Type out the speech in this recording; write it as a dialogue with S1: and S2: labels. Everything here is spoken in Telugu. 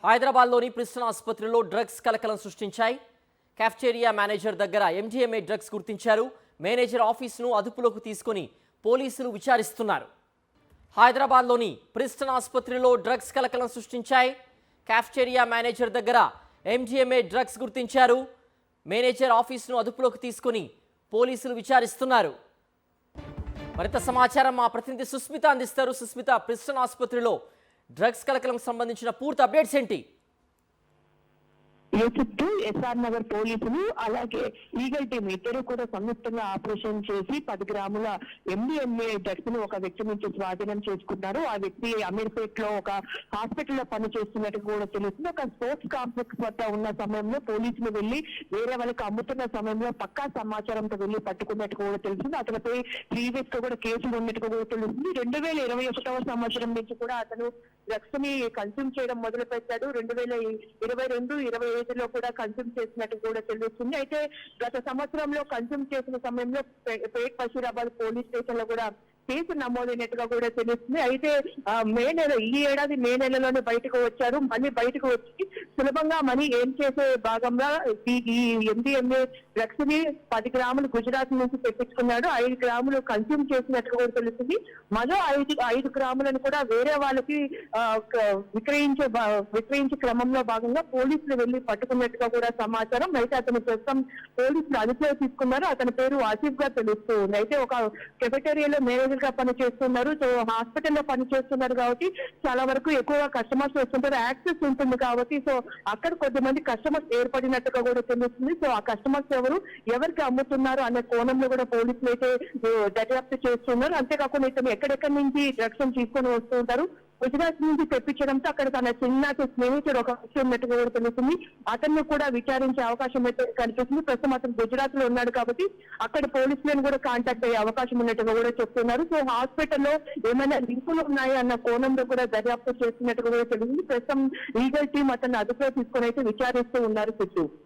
S1: హైదరాబాద్లోని ప్రిస్టన్ ఆసుపత్రిలో డ్రగ్స్ కలకలం సృష్టించాయి. కాఫ్టేరియా మేనేజర్ దగ్గర ఎండిఎంఏ డ్రగ్స్ గుర్తించారు. మేనేజర్ ఆఫీసును అదుపులోకి తీసుకొని పోలీసులు విచారిస్తున్నారు. హైదరాబాద్లోని ప్రిస్టన్ ఆసుపత్రిలో డ్రగ్స్ కలకలం సృష్టించాయి. కాఫ్టేరియా మేనేజర్ దగ్గర ఎండిఎంఏ డ్రగ్స్ గుర్తించారు. మేనేజర్ ఆఫీసును అదుపులోకి తీసుకొని పోలీసులు విచారిస్తున్నారు. మరింత సమాచారం మా ప్రతినిధి సుస్మిత అందిస్తారు. సుస్మిత, ప్రిస్టన్ ఆసుపత్రిలో డ్రగ్స్ కలకలం సంబంధించిన పూర్తి అప్డేట్స్ ఏంటి?
S2: చుట్టూ ఎస్ఆర్ నగర్ పోలీసులు అలాగే ఈగల్ టీం ఇద్దరు కూడా సంయుక్తంగా ఆపరేషన్ చేసి 10 గ్రాముల ఎండిఎంఏ డ్రగ్స్ ను ఒక వ్యక్తి నుంచి స్వాధీనం చేసుకున్నారు. ఆ వ్యక్తి అమీర్పేట్ లో ఒక హాస్పిటల్లో పనిచేస్తున్నట్టు కూడా తెలుస్తుంది. ఒక స్పోర్ట్స్ కాంప్లెక్స్ వద్ద ఉన్న సమయంలో పోలీసులు వెళ్లి వేరే వాళ్ళకి అమ్ముతున్న సమయంలో పక్కా సమాచారంతో వెళ్లి పట్టుకున్నట్టు కూడా తెలుస్తుంది. అతనిపై ప్రీవియస్ గా కూడా కేసులు ఉన్నట్టు కూడా తెలుస్తుంది. 2021వ సంవత్సరం నుంచి కూడా అతను డ్రగ్స్ ని కన్స్యూమ్ చేయడం మొదలు పెట్టాడు. 2022-23లో కూడా కన్స్యూమ్ చేసినట్టు కూడా తెలుస్తుంది. అయితే గత సంవత్సరంలో కన్స్యూమ్ చేసిన సమయంలో పేట్ బషీరాబాద్ పోలీస్ స్టేషన్ లో కూడా కేసు నమోదైనట్టుగా కూడా తెలుస్తుంది. అయితే ఈ ఏడాది మే నెలలోనే బయటకు వచ్చారు. మళ్ళీ బయటకు వచ్చి సులభంగా మనీ ఏం చేసే భాగంగా ఈ ఎండిఎంఏ డ్రగ్స్ ని 10 గ్రాములు గుజరాత్ నుంచి తెప్పించుకున్నాడు. 5 గ్రాములు కన్స్యూమ్ చేసినట్టుగా కూడా తెలుస్తుంది. మరో 5 గ్రాములను కూడా వేరే వాళ్ళకి విక్రయించే క్రమంలో భాగంగా పోలీసులు వెళ్లి పట్టుకున్నట్టుగా కూడా సమాచారం. అయితే అతను ప్రస్తుతం పోలీసులు అదుపులో తీసుకున్నారు. అతని పేరు ఆసిఫ్ గా తెలుస్తూ ఉంది. అయితే ఒక కెఫెటేరియాలో మేనేజర్ గా పనిచేస్తున్నారు. సో హాస్పిటల్లో పనిచేస్తున్నారు కాబట్టి చాలా వరకు ఎక్కువగా కస్టమర్స్ వస్తుంటారు, యాక్సెస్ ఉంటుంది కాబట్టి సో అక్కడ కొద్దిమంది కస్టమర్స్ ఏర్పడినట్టుగా కూడా తెలుస్తుంది. సో ఆ కస్టమర్స్ ఎవరికి అమ్ముతున్నారు అనే కోణంలో కూడా పోలీసులు అయితే దర్యాప్తు చేస్తున్నారు. అంతేకాకుండా ఇతను ఎక్కడెక్కడి నుంచి డ్రగ్స్ తీసుకొని వస్తుంటారు, గుజరాత్ నుంచి తెప్పించడంతో అక్కడ తన చిన్నటి స్నేహితుడు ఒక విషయం ఉన్నట్టుగా కూడా తెలుస్తుంది. అతన్ని కూడా విచారించే అవకాశం అయితే కనిపిస్తుంది. ప్రస్తుతం అతను గుజరాత్ లో ఉన్నాడు కాబట్టి అక్కడ పోలీసులను కూడా కాంటాక్ట్ అయ్యే అవకాశం ఉన్నట్టుగా కూడా చెప్తున్నారు. సో హాస్పిటల్లో ఏమైనా లింకులు ఉన్నాయి అన్న కోణంలో కూడా దర్యాప్తు చేస్తున్నట్టుగా కూడా తెలుస్తుంది. ప్రస్తుతం లీగల్ టీం అతన్ని అదుపులో తీసుకొని అయితే విచారిస్తూ ఉన్నారు.